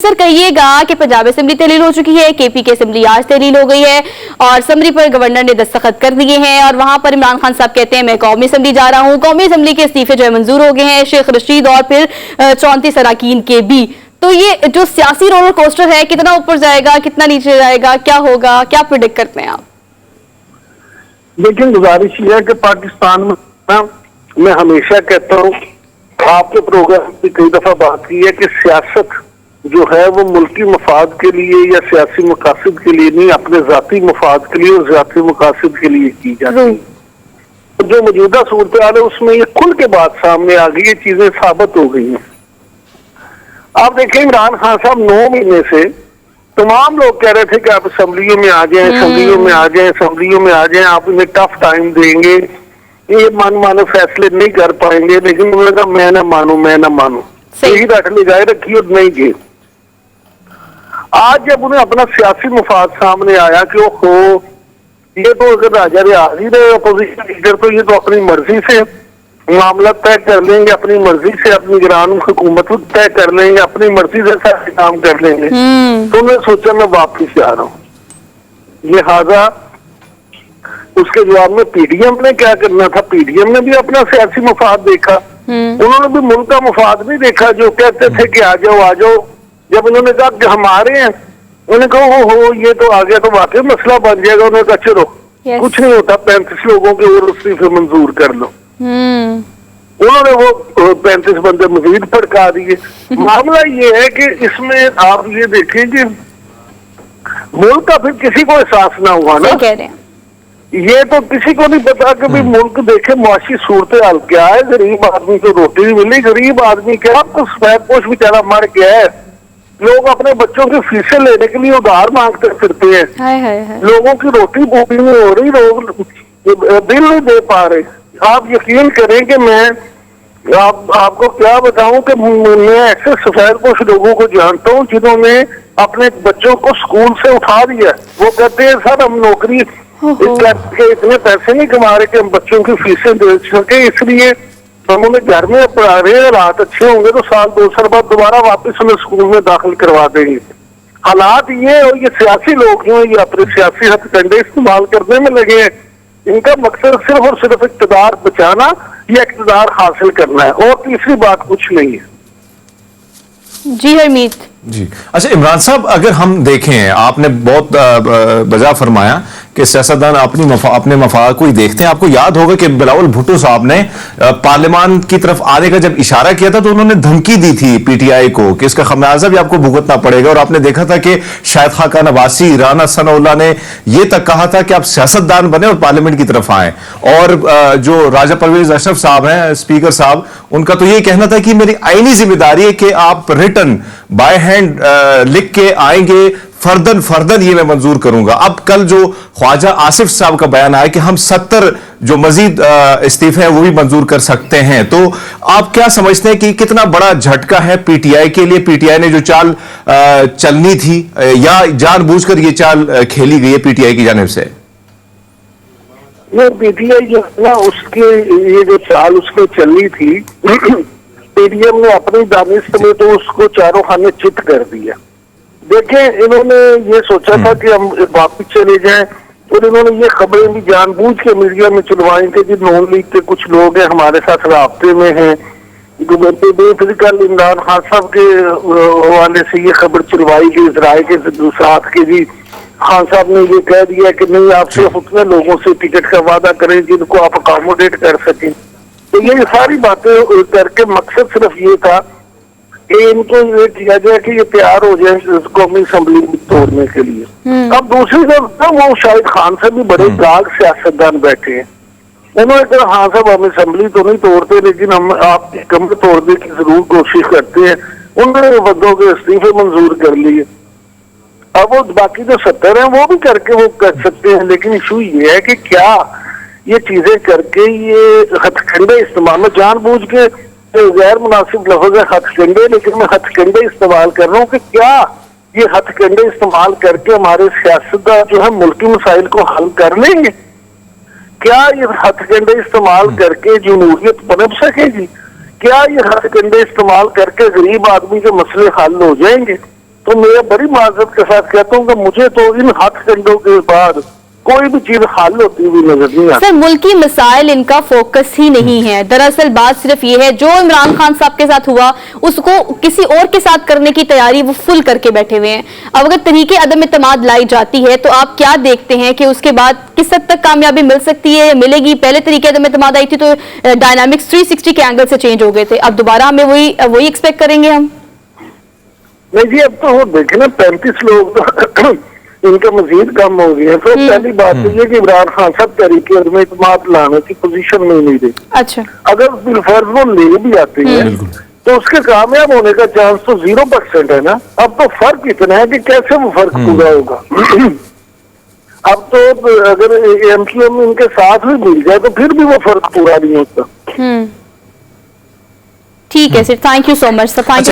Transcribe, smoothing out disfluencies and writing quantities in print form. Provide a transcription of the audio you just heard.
Sir कहिएगा कि Punjab assembly तहलील हो चुकी है, केपी की असेंबली आज तहलील हो गई है और समरी पर गवर्नर ने दस्तखत कर दिए हैं और वहां पर इमरान खान साहब कहते हैं मैं कौमी असेंबली जा रहा हूं। कौमी असेंबली के इस्तीफे जो है मंजूर हो गए हैं, शेख रशीद और फिर 34 अरकान के भी। तो ये जो सियासी रोलर कोस्टर है कितना ऊपर जाएगा, कितना नीचे जाएगा, क्या होगा, क्या प्रिडिक्ट करते हैं आप? लेकिन गुजारिश यह है कि पाकिस्तान में मैं हमेशा कहता हूँ, आपके प्रोग्राम की कई दफा बात की है कि सियासत जो है वो मुल्की मफाद के लिए या सियासी मकासद के लिए नहीं, अपने जाती मफाद के लिए और जाती मकासद के लिए की जाती है। तो जो मौजूदा सूरत हाल है उसमें ये खुल के बात सामने आ गई, ये चीजें साबित हो गई हैं। आप देखें, इमरान खान साहब 9 महीने से तमाम लोग कह रहे थे कि आप असेंबलियों में आ जाएं, असेंबलियों में आ जाएं, असेंबलियों में आ जाएं, आप इन्हें टफ टाइम देंगे, ये मानो फैसले नहीं कर पाएंगे। लेकिन उन्होंने कहा मैं ना मानू, यही रख ले जाए रखी और नहीं गए। आज जब उन्हें अपना सियासी मुफाद सामने आया कि ओहो ये तो अगर राजा रियाज ही रहे अपोजिशन लीडर, तो ये तो अपनी मर्जी से मामला तय कर लेंगे, अपनी मर्जी से अपनी गिरान हुकूमत तय कर लेंगे, अपनी मर्जी से सारे काम कर लेंगे। तो उन्होंने सोचा मैं वापिस आ रहा हूँ। लिहाजा उसके जवाब में पीडीएम ने क्या करना था, पीडीएम ने भी अपना सियासी मुफाद देखा, उन्होंने भी मुल्क का मुफाद भी देखा। जो कहते थे कि आ जाओ, जब उन्होंने कहा कि हम आ रहे हैं, उन्होंने कहा हो ये तो आ गया तो वाकई मसला बन जाएगा। उन्होंने कहा चलो कुछ नहीं होता, 35 लोगों के और इस्तीफे मंजूर कर लो। उन्होंने वो 35 बंदे मजीद फड़का दिए। मामला ये है कि इसमें आप ये देखें कि मुल्क का फिर किसी को एहसास ना हुआ ना, कह रहे हैं ये तो किसी को नहीं पता कि भाई मुल्क देखे मुआशी सूरत हाल क्या है। गरीब आदमी को रोटी नहीं मिली, गरीब आदमी क्या तो सफेद पोश बेचारा मर गया है। लोग अपने बच्चों की फीसें लेने के लिए उधार मांगते फिरते हैं। हाय। लोगों की रोटी पूरी नहीं हो रही, लोग बिल नहीं दे पा रहे। आप यकीन करें कि मैं आपको क्या बताऊं कि मैं ऐसे सफेद पोश लोगों को जानता हूं जिन्होंने अपने बच्चों को स्कूल से उठा दिया। वो कहते हैं सर हम नौकरी करके इतने पैसे नहीं कमा रहे कि हम बच्चों की फीसें दे सके, इसलिए हम उन्हें घर में पढ़ा रहे हैं। रात अच्छे होंगे तो साल 2 साल बाद दोबारा वापस उन्हें स्कूल में दाखिल करवा देंगे। हालात ये और ये सियासी लोग जो है ये अपने सियासी हथकंडे इस्तेमाल करने में लगे हैं। इनका मकसद सिर्फ और सिर्फ इक़्तिदार बचाना या इक़्तिदार हासिल करना है, और तीसरी बात कुछ नहीं है। जी हरमीत जी। अच्छा इमरान साहब, अगर हम देखें, आपने बहुत बजा फरमाया कि सियासतदान अपने मफाद को ही देखते हैं। आपको याद होगा कि बिलावल भुट्टो साहब ने पार्लियामान की तरफ आने का जब इशारा किया था तो उन्होंने धमकी दी थी पीटीआई को कि इसका खमियाजा भी आपको भुगतना पड़ेगा। और आपने देखा था कि शाहिद खाकान अब्बासी, राना सनाउल्लाह ने यह तक कहा था कि आप सियासतदान बने और पार्लियामेंट की तरफ आए। और जो राजा परवेज अशरफ साहब हैं, स्पीकर साहब, उनका तो यही कहना था कि मेरी आईनी जिम्मेदारी है कि आप रिटर्न बाय हैंड लिख के आएंगे, फर्दन ये मैं मंजूर करूंगा। अब कल जो ख्वाजा आसिफ साहब का बयान आया कि हम 70 जो मजीद इस्तीफे हैं वो भी मंजूर कर सकते हैं, तो आप क्या समझते हैं कि कितना बड़ा झटका है पीटीआई के लिए? पीटीआई ने जो चाल चलनी थी या जानबूझकर ये चाल खेली गई है पीटीआई की जानिब से? ये पीटीआई जो है ना, उसके ये जो चाल उसको चलनी थी, पीडीएम ने अपनी दानिश में तो उसको चारों खाने चित कर दिया। देखें, इन्होंने ये सोचा था कि हम वापिस चले जाएं, और इन्होंने ये खबरें भी जानबूझ के मीडिया में चलवाई थी कि नॉन लीग के कुछ लोग हैं हमारे साथ राब्ते में हैं। बेफिक्र इमरान खान साहब के हवाले से ये खबर चलवाई गई इसराइल के साथ के जी खान साहब ने ये कह दिया कि नहीं, आप सिर्फ उतने लोगों से टिकट का वादा करें जिनको आप अकोमोडेट कर सकें। तो ये सारी बातें करके मकसद सिर्फ ये था कि इनको ये किया जाए कि ये तैयार हो जाए कौमी असेंबली तोड़ने के लिए। अब दूसरी तरफ वो शाहिद खान से भी बड़े जाग सियासतदान बैठे हैं। उन्होंने कहा हाँ साहब हम असेंबली तो नहीं तोड़ते, लेकिन हम आपकी कमर तोड़ने की जरूर कोशिश करते हैं। उन्होंने बंदों के इस्तीफे मंजूर कर लिए। अब वो बाकी जो 70 हैं वो भी करके वो कर सकते हैं, लेकिन इशू ये है कि क्या ये चीजें करके ये हथकंडे इस्तेमाल में जानबूझ के गैर मुनासिब लफ्ज है हथकंडे, लेकिन मैं हथकंडे इस्तेमाल कर रहा हूँ कि क्या ये हथकंडे इस्तेमाल करके हमारे सियासतदान जो है मुल्की मसाइल को हल कर लेंगे? क्या ये हथकंडे इस्तेमाल करके जमहूरियत पनप सकेगी? क्या ये हथकंडे इस्तेमाल करके गरीब आदमी के मसले हल हो जाएंगे? तो मैं बड़ी माजरत के साथ कहता हूँ कि मुझे तो इन हथकंडों के बाद कोई भी चीज हल होती हुई नजर नहीं आती। सर मुल्की मसाइल इनका फोकस ही नहीं है। दरअसल बात सिर्फ ये है, जो इमरान खान साहब के साथ हुआ उसको किसी और के साथ करने की तैयारी वो फुल करके बैठे हुए हैं। अब अगर तरीके अदम इत्तेमाद लाई जाती है तो आप क्या देखते हैं कि उसके बाद किस हद तक कामयाबी मिल सकती है या मिलेगी? पहले तरीके अदम इत्तेमाद आई थी तो डायनामिक्स 360 के एंगल से चेंज हो गए थे, अब दोबारा हमें वही एक्सपेक्ट करेंगे हम? नहीं जी, अब तो वो देखे ना 35 लोग इनका मजीद कम हो गया। तो पहली बात तो ये कि इमरान खान साहब तरीके अदम इत्तेमाद लाने की पोजीशन में ही नहीं रही। अच्छा, अगर बिलफर्ज वो ले भी आते हैं तो उसके कामयाब होने का चांस तो 0% है ना। अब तो फर्क इतना है कि कैसे वो फर्क पूरा होगा। अब तो अगर एमक्यूएम इनके साथ भी मिल जाए तो फिर भी वो फर्क पूरा नहीं होता। ठीक है sir, thank you so much sir, thank